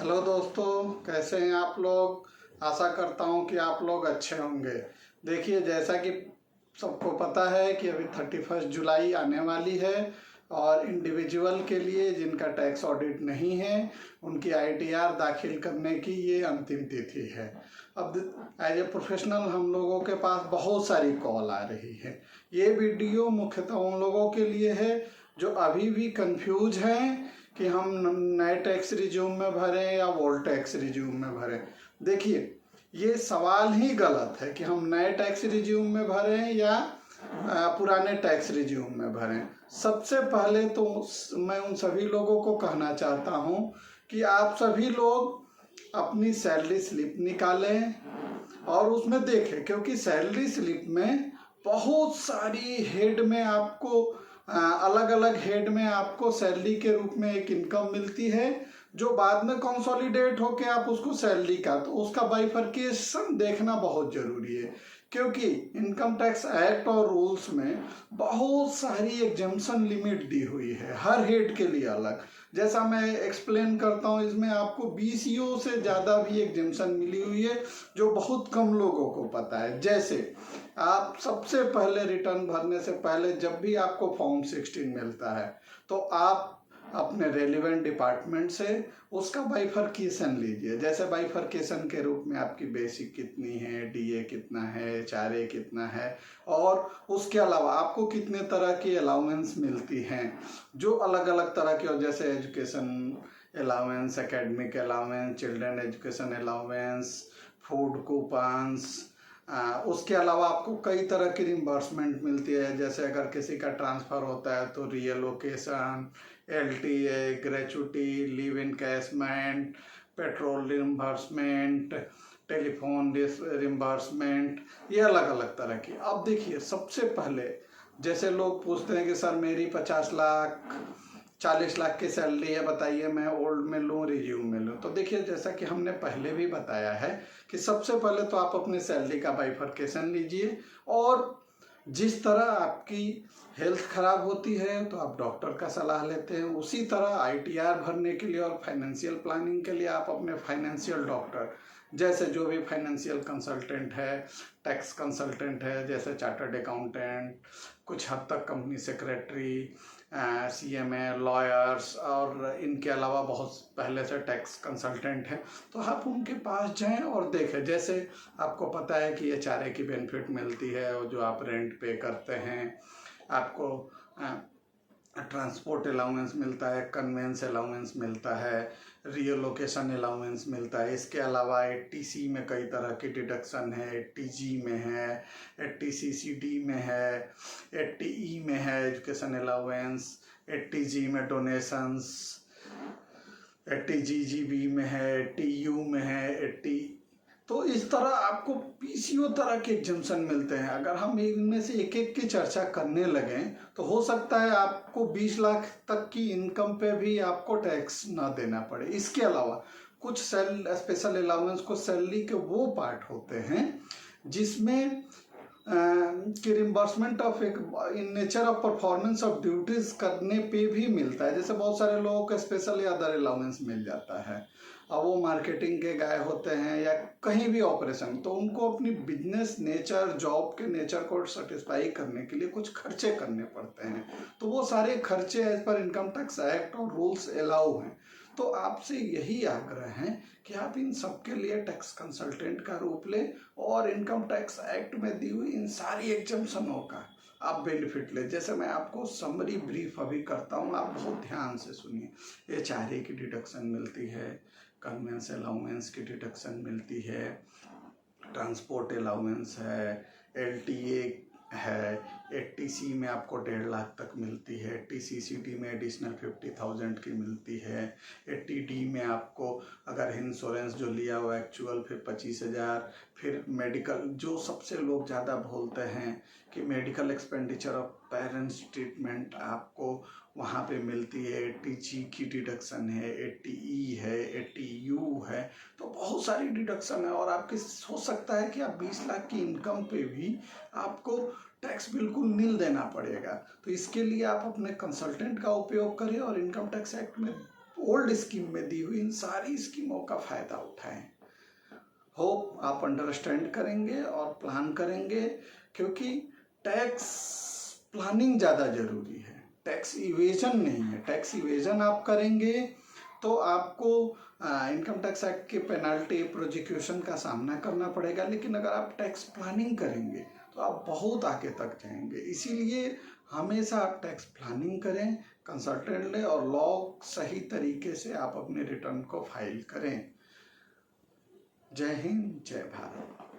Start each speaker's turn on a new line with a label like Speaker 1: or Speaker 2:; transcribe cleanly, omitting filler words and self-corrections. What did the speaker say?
Speaker 1: Hello दोस्तों, कैसे हैं आप लोग। आशा करता हूं कि आप लोग अच्छे होंगे। देखिए, जैसा कि सबको पता है कि अभी 31 जुलाई आने वाली है और इंडिविजुअल के लिए जिनका टैक्स ऑडिट नहीं है उनकी आईटीआर दाखिल करने की ये अंतिम तिथि है। अब एज ए प्रोफेशनल हम लोगों के पास बहुत सारी कॉल आ रही है। ये वीडियो मुख्यतः उन लोगों के लिए है जो अभी भी कंफ्यूज हैं कि हम नए टैक्स रिज्यूम में भरें या ओल्ड टैक्स रिज्यूम में भरें। देखिए, ये सवाल ही गलत है कि हम नए टैक्स रिज्यूम में भरें या पुराने टैक्स रिज्यूम में भरें। सबसे पहले तो मैं उन सभी लोगों को कहना चाहता हूं कि आप सभी लोग अपनी सैलरी स्लिप निकालें और उसमें देखें, क्योंकि सैलरी स्लिप में बहुत सारी हेड में आपको अलग अलग हेड में आपको सैलरी के रूप में एक इनकम मिलती है जो बाद में कंसोलिडेट होके आप उसको सैलरी का, तो उसका बाइफर्केशन देखना बहुत जरूरी है। क्योंकि इनकम टैक्स एक्ट और रूल्स में बहुत सारी एग्जेम्पशन लिमिट दी हुई है हर हेड के लिए अलग। जैसा मैं एक्सप्लेन करता हूँ, इसमें आपको बीसीओ से ज़्यादा भी एग्जेम्पशन मिली हुई है जो बहुत कम लोगों को पता है। जैसे आप सबसे पहले रिटर्न भरने से पहले जब भी आपको फॉर्म 16 मिलता है तो आप अपने रेलिवेंट डिपार्टमेंट से उसका बाइफर्केशन लीजिए। जैसे बाइफर्केशन के रूप में आपकी बेसिक कितनी है, डीए कितना है, एचआरए कितना है, और उसके अलावा आपको कितने तरह की अलाउंस मिलती हैं जो अलग अलग तरह की, और जैसे education allowance, academic allowance, children education allowance, food coupons. उसके अलावा आपको कई तरह की रिम्बर्समेंट मिलती है। जैसे अगर किसी का ट्रांसफ़र होता है तो reallocation, LTA, gratuity, leave encashment, petrol reimbursement, telephone reimbursement, ये अलग अलग तरह की। अब देखिए, सबसे पहले जैसे लोग पूछते हैं कि सर मेरी 50 लाख 40 लाख की सैलरी है, बताइए मैं ओल्ड में लूँ रिज्यूम में लूँ। तो देखिए, जैसा कि हमने पहले भी बताया है कि सबसे पहले तो आप अपनी सैलरी का बाइफर्केशन लीजिए, और जिस तरह आपकी हेल्थ खराब होती है तो आप डॉक्टर का सलाह लेते हैं, उसी तरह आईटीआर भरने के लिए और फाइनेंशियल प्लानिंग के लिए आप अपने फाइनेंशियल डॉक्टर, जैसे जो भी फाइनेंशियल कंसल्टेंट है, टैक्स कंसल्टेंट है, जैसे चार्टर्ड अकाउंटेंट, कुछ हद तक कंपनी सेक्रेटरी, सीएमए, लॉयर्स, और इनके अलावा बहुत पहले से टैक्स कंसल्टेंट हैं, तो आप उनके पास जाएं और देखें। जैसे आपको पता है कि एचआरए की बेनिफिट मिलती है और जो आप रेंट पे करते हैं, आपको ट्रांसपोर्ट अलाउंस मिलता है, कन्वेंस अलाउंस मिलता है, रीलोकेशन अलाउंस मिलता है। इसके अलावा एटीसी में कई तरह की डिडक्शन है, एटीजी में है, एटीसीसीडी में है, एटीई में है एजुकेशन अलाउंस, एटीजी में डोनेशंस, एटीजीजीबी में है, एटीयू में है, एटी, तो इस तरह आपको पीसीओ तरह के एग्जम्पशन मिलते हैं। अगर हम इनमें से एक एक की चर्चा करने लगें तो हो सकता है आपको 20 लाख तक की इनकम पे भी आपको टैक्स ना देना पड़े। इसके अलावा कुछ स्पेशल अलाउंस को सैलरी के वो पार्ट होते हैं जिसमें कि रिम्बर्समेंट ऑफ एक in nature of performance of duties करने पे भी मिलता है। जैसे बहुत सारे लोगों को स्पेशल या अदर अलाउंस मिल जाता है, अब वो मार्केटिंग के गाय होते हैं या कहीं भी ऑपरेशन, तो उनको अपनी बिजनेस नेचर, जॉब के नेचर को सेटिस्फाई करने के लिए कुछ खर्चे करने पड़ते हैं, तो वो सारे खर्चे एज पर इनकम टैक्स एक्ट और रूल्स अलाउ हैं। तो आपसे यही आग्रह है कि आप इन सब के लिए टैक्स कंसल्टेंट का रूप लें और इनकम टैक्स एक्ट में दी हुई इन सारी एग्जम्पशनों का आप बेनिफिट ले। जैसे मैं आपको समरी ब्रीफ अभी करता हूँ, आप बहुत ध्यान से सुनिए। एचआरए की डिडक्शन मिलती है, कन्वेंस अलाउंस की डिडक्शन मिलती है, ट्रांसपोर्ट अलाउंस है, एलटीए है, एटीसी में आपको 1.5 लाख तक मिलती है, टीसीसीडी में एडिशनल 50,000 की मिलती है, एटीडी में आपको अगर इंश्योरेंस जो लिया हुआ एक्चुअल फिर 25,000, फिर मेडिकल, जो सबसे लोग ज़्यादा बोलते हैं कि medical expenditure of parents treatment आपको वहाँ पे मिलती है, एटीजी की डिडक्शन है, एटीई है, एटीयू है, तो बहुत सारी डिडक्शन है। और आपकी हो सकता है कि आप 20 लाख की इनकम पे भी आपको टैक्स बिल्कुल नील देना पड़ेगा। तो इसके लिए आप अपने कंसल्टेंट का उपयोग करें और इनकम टैक्स एक्ट में ओल्ड स्कीम में दी हुई इन सारी स्कीमों का फायदा उठाएं। होप आप अंडरस्टैंड करेंगे और प्लान करेंगे, क्योंकि टैक्स प्लानिंग ज़्यादा जरूरी है, टैक्स इवेजन नहीं है। टैक्स इवेजन आप करेंगे तो आपको इनकम टैक्स एक्ट के पेनल्टी प्रोसिक्यूशन का सामना करना पड़ेगा, लेकिन अगर आप टैक्स प्लानिंग करेंगे तो आप बहुत आगे तक जाएंगे। इसीलिए हमेशा आप टैक्स प्लानिंग करें, कंसल्टेंट लें और लॉ सही तरीके से आप अपने रिटर्न को फाइल करें। जय हिंद, जय भारत।